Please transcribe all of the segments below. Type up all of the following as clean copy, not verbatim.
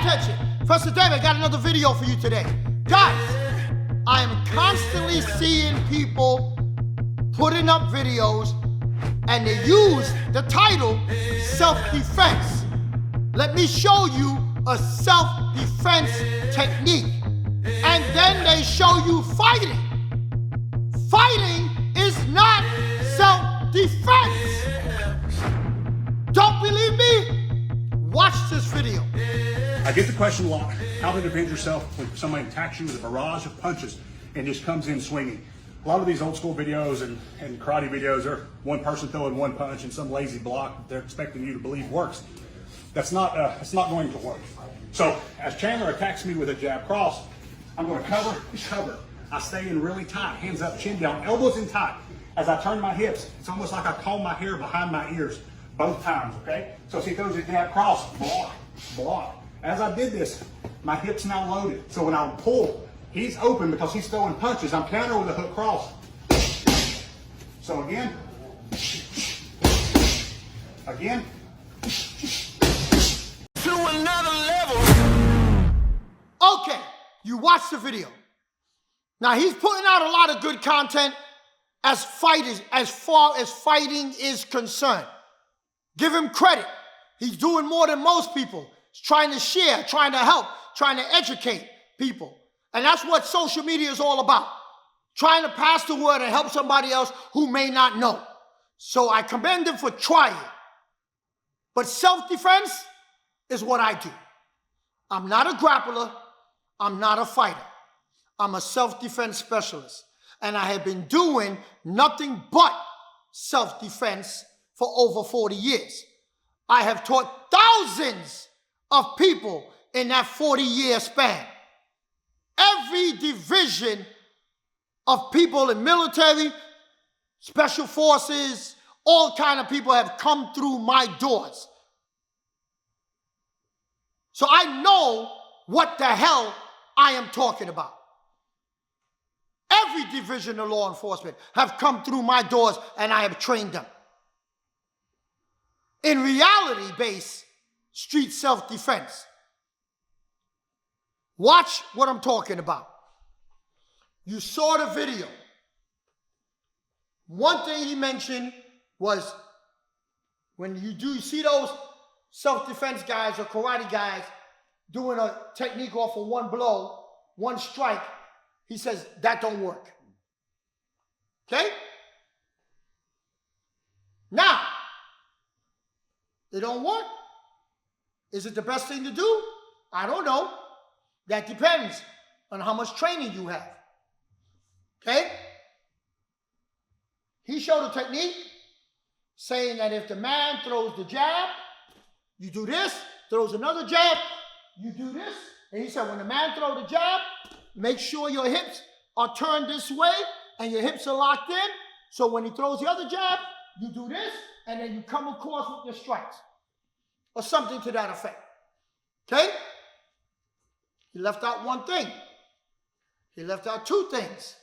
attention. Professor David, I got another video for you today. Guys, I am constantly seeing people putting up videos and they use the title self-defense. Let me show you a self-defense technique. And then they show you fighting. Fighting is not self-defense. Don't believe me? Watch this video. I get the question a lot, how to defend yourself when somebody attacks you with a barrage of punches and just comes in swinging. A lot of these old school videos and karate videos are one person throwing one punch and some lazy block they're expecting you to believe works. That's not going to work. So as Chandler attacks me with a jab cross, I'm going to cover. I stay in really tight, hands up, chin down, elbows in tight. As I turn my hips, it's almost like I comb my hair behind my ears both times, okay? So as he throws his jab cross, block. As I did this, my hip's now loaded. So when I pull, he's open because he's throwing punches. I'm countering with a hook cross. So again. To another level. Okay, you watch the video. Now he's putting out a lot of good content as far as fighting is concerned. Give him credit. He's doing more than most people. He's trying to share, trying to help, trying to educate people. And that's what social media is all about. Trying to pass the word and help somebody else who may not know. So I commend him for trying. But self-defense is what I do. I'm not a grappler. I'm not a fighter. I'm a self-defense specialist. And I have been doing nothing but self-defense for over 40 years. I have taught thousands of people in that 40-year span. Every division of people in military, special forces, all kind of people have come through my doors. So I know what the hell I am talking about. Every division of law enforcement have come through my doors and I have trained them. In reality-based street self-defense. Watch what I'm talking about. You saw the video. One thing he mentioned was when you see those self-defense guys or karate guys doing a technique off of one blow, one strike, he says that don't work. Okay? Now, it don't work. Is it the best thing to do? I don't know. That depends on how much training you have. Okay? He showed a technique saying that if the man throws the jab, you do this, throws another jab, you do this. And he said when the man throws the jab, make sure your hips are turned this way and your hips are locked in. So when he throws the other jab, you do this, and then you come across with your strikes. Or something to that effect. Okay? He left out one thing. He left out two things.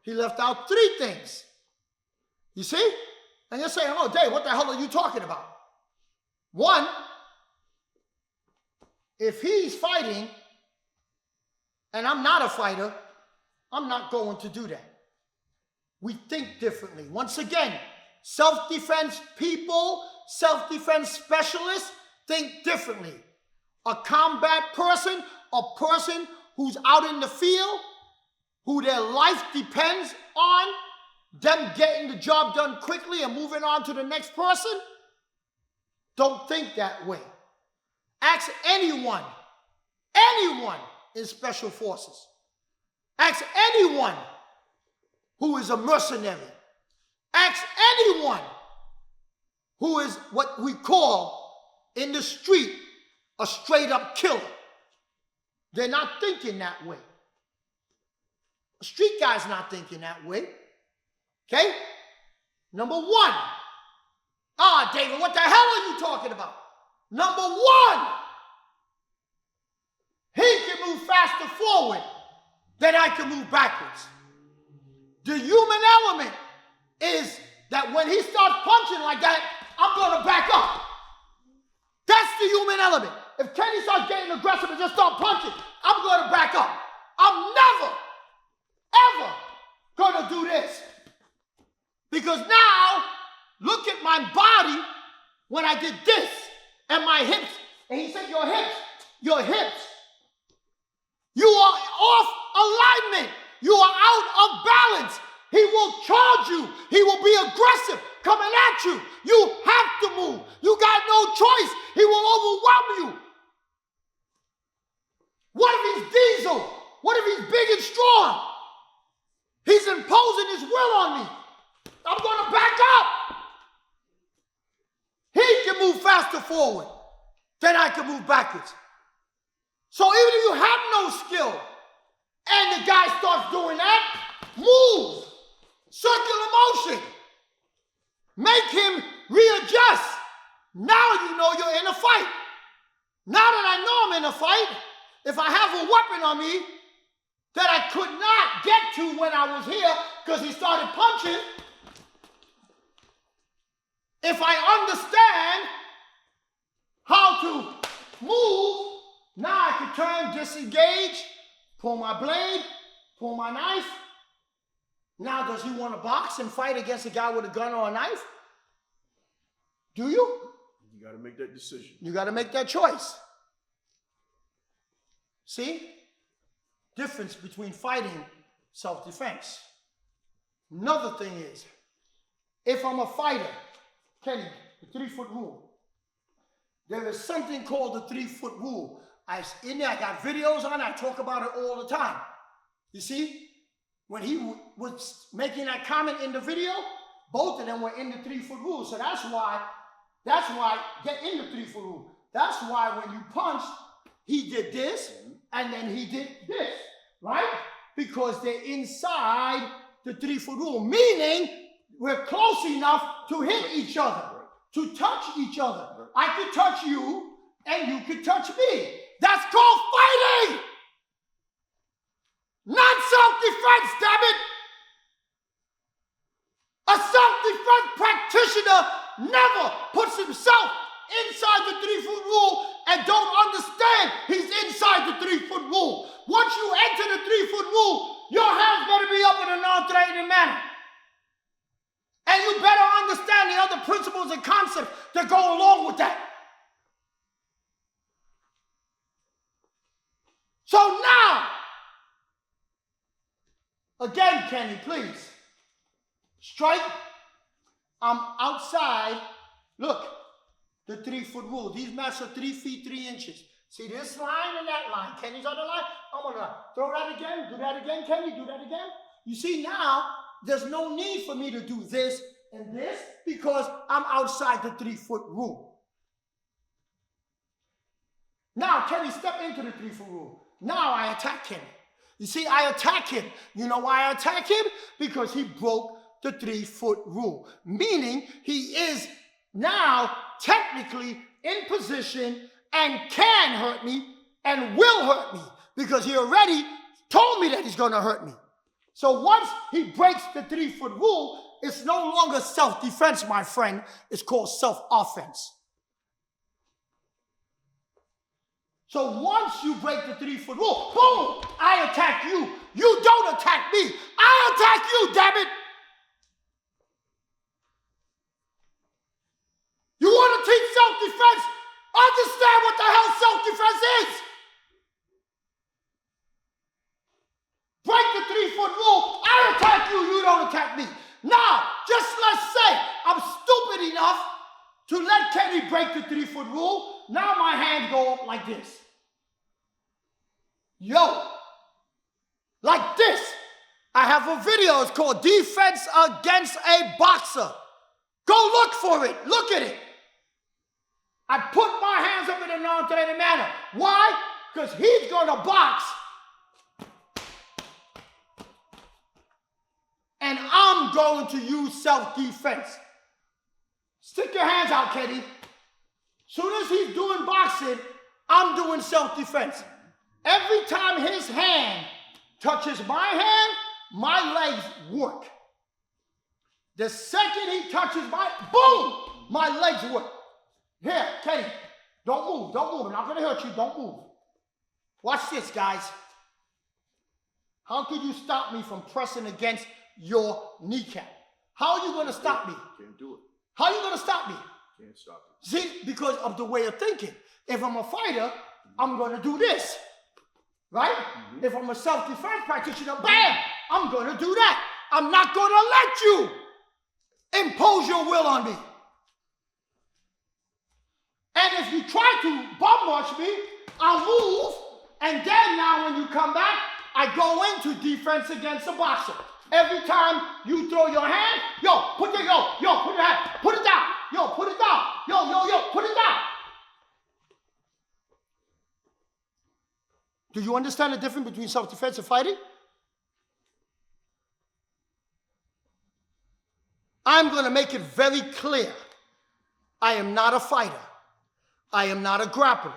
He left out three things. You see? And you're saying, oh, Dave, what the hell are you talking about? One, if he's fighting and I'm not a fighter, I'm not going to do that. We think differently. Once again, self-defense people, self-defense specialists think differently. A combat person, a person who's out in the field, who their life depends on them getting the job done quickly and moving on to the next person, don't think that way. Ask anyone in special forces. Ask anyone who is a mercenary. Ask anyone who is what we call in the street a straight up killer. They're not thinking that way. A street guy's not thinking that way. Okay? Number one. Ah, David, what the hell are you talking about? Number one. He can move faster forward than I can move backwards. The human element is that when he starts punching like that, I'm going to back up. That's the human element. if Kenny starts getting aggressive and just start punching, I'm going to back up. I'm never, ever going to do this. Because now, look at my body when I did this and my hips. And he said, your hips. You are off alignment. You are out of balance. He will charge you. He will be aggressive coming at you. You have to move. You got no choice. He will overwhelm you. What if he's Diesel? What if he's big and strong? He's imposing his will on me. I'm going to back up. He can move faster forward than I can move backwards. So even if you have no skill and the guy starts doing that, move. Circular motion. Make him readjust. Now you know you're in a fight. Now that I know I'm in a fight, if I have a weapon on me that I could not get to when I was here because he started punching, if I understand how to move, now I can turn, disengage, pull my blade, pull my knife. Now, does he want to box and fight against a guy with a gun or a knife? Do you? You got to make that decision. You got to make that choice. See? Difference between fighting, self-defense. Another thing is, if I'm a fighter, Kenny, the 3-foot rule. There is something called the 3-foot rule. I got videos on it. I talk about it all the time. You see? When he was making that comment in the video, both of them were in the 3-foot rule. So that's why, get in the 3-foot rule. That's why when you punched, he did this, and then he did this, right? Because they're inside the 3-foot rule, meaning we're close enough to hit each other, to touch each other. I could touch you, and you could touch me. That's called fighting! Not self-defense, damn it! A self-defense practitioner never puts himself inside the 3-foot rule and don't understand he's inside the 3-foot rule. Once you enter the 3-foot rule, your hands better be up in a non-threatening manner. And you better understand the other principles and concepts that go along with that. So now, again, Kenny, please. Strike. I'm outside. Look, the 3-foot rule. These mats are 3 feet, 3 inches. See this line and that line. Kenny's on the line. I'm on the line. Throw that again. Do that again, Kenny. Do that again. You see now, there's no need for me to do this and this because I'm outside the 3-foot rule. Now, Kenny, step into the 3-foot rule. Now I attack him. You see, I attack him. You know why I attack him? Because he broke the 3-foot rule. Meaning he is now technically in position and can hurt me and will hurt me because he already told me that he's going to hurt me. So once he breaks the 3-foot rule, it's no longer self-defense, my friend. It's called self-offense. So once you break the 3-foot rule, boom, I attack you. You don't attack me. I attack you, damn it. You want to teach self-defense? Understand what the hell self-defense is. Break the 3-foot rule. I attack you. You don't attack me. Now, just let's say I'm stupid enough to let Kenny break the 3-foot rule. Now my hands go up like this. Yo, like this. I have a video. It's called Defense Against a Boxer. Go look for it. Look at it. I put my hands up in a non-threatening manner. Why? Because he's going to box. And I'm going to use self-defense. Stick your hands out, Kenny. Soon as he's doing boxing, I'm doing self-defense. Every time his hand touches my hand, my legs work. The second he touches my, boom, my legs work. Here, Kenny, Don't move, don't move. I'm not gonna hurt you, don't move. Watch this, guys. How could you stop me from pressing against your kneecap? How are you gonna stop me? Can't do it. How are you gonna stop me? Can't stop it. See, because of the way of thinking. If I'm a fighter, I'm gonna do this, right? If I'm a self-defense practitioner, bam, I'm gonna do that. I'm not gonna let you impose your will on me. And if you try to bum rush me, I'll move, and then now when you come back, I go into defense against a boxer. Every time you throw your hand, yo, put your hand, put it down, yo, put it down, yo, put it down. Do you understand the difference between self-defense and fighting? I'm going to make it very clear. I am not a fighter. I am not a grappler.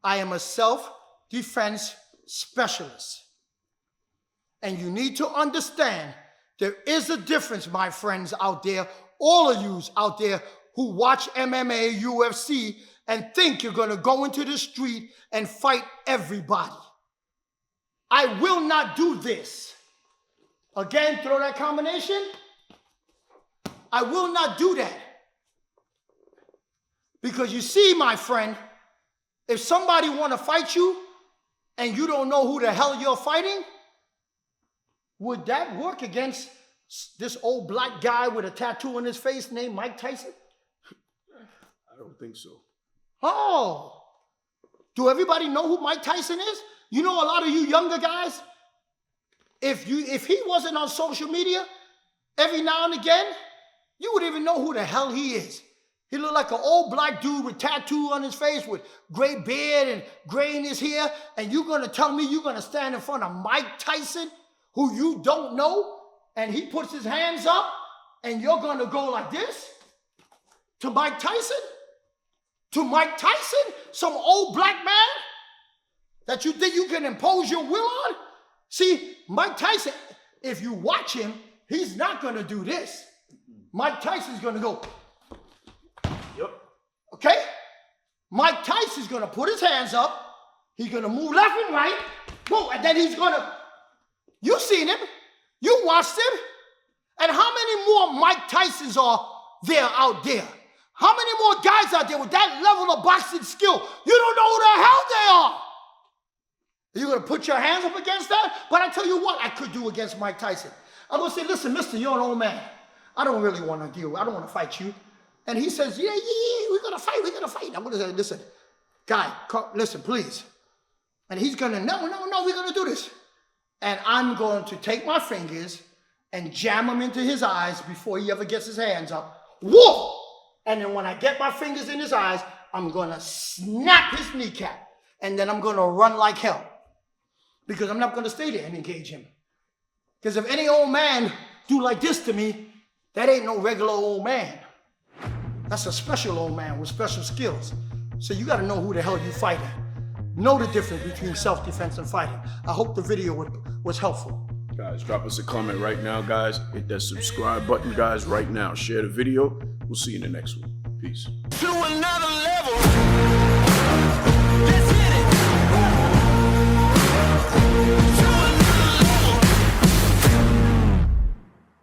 I am a self-defense specialist. And you need to understand there is a difference, my friends out there, all of you out there who watch MMA, UFC, and think you're going to go into the street and fight everybody. I will not do this. Again, throw that combination. I will not do that. Because you see, my friend, if somebody want to fight you and you don't know who the hell you're fighting, would that work against this old black guy with a tattoo on his face named Mike Tyson? I don't think so. Oh, do everybody know who Mike Tyson is? You know, a lot of you younger guys, if he wasn't on social media, every now and again, you would even know who the hell he is. He looked like an old black dude with tattoo on his face with gray beard and gray in his hair, and you're going to tell me you're going to stand in front of Mike Tyson, who you don't know, and he puts his hands up, and you're going to go like this to Mike Tyson? To Mike Tyson, some old black man that you think you can impose your will on? See, Mike Tyson, if you watch him, he's not going to do this. Mike Tyson's going to go. Yep. Okay? Mike Tyson's going to put his hands up. He's going to move left and right. Whoa, and then he's going to. You seen him. You watched him. And how many more Mike Tysons are there out there? How many more guys out there with that level of boxing skill? You don't know who the hell they are. You're going to put your hands up against that? But I tell you what I could do against Mike Tyson. I'm going to say, listen, mister, you're an old man. I don't really want to deal with, I don't want to fight you. And he says, yeah, we're going to fight. I'm going to say, listen, guy, listen, please. And he's going to, no, we're going to do this. And I'm going to take my fingers and jam them into his eyes before he ever gets his hands up. Whoa! And then when I get my fingers in his eyes, I'm going to snap his kneecap. And then I'm going to run like hell. Because I'm not going to stay there and engage him. Because if any old man do like this to me, that ain't no regular old man. That's a special old man with special skills. So you got to know who the hell you fighting. Know the difference between self-defense and fighting. I hope the video was helpful. Guys, drop us a comment right now, guys. Hit that subscribe button, guys, right now. Share the video. We'll see you in the next one. Peace. To another level. Let's hit it.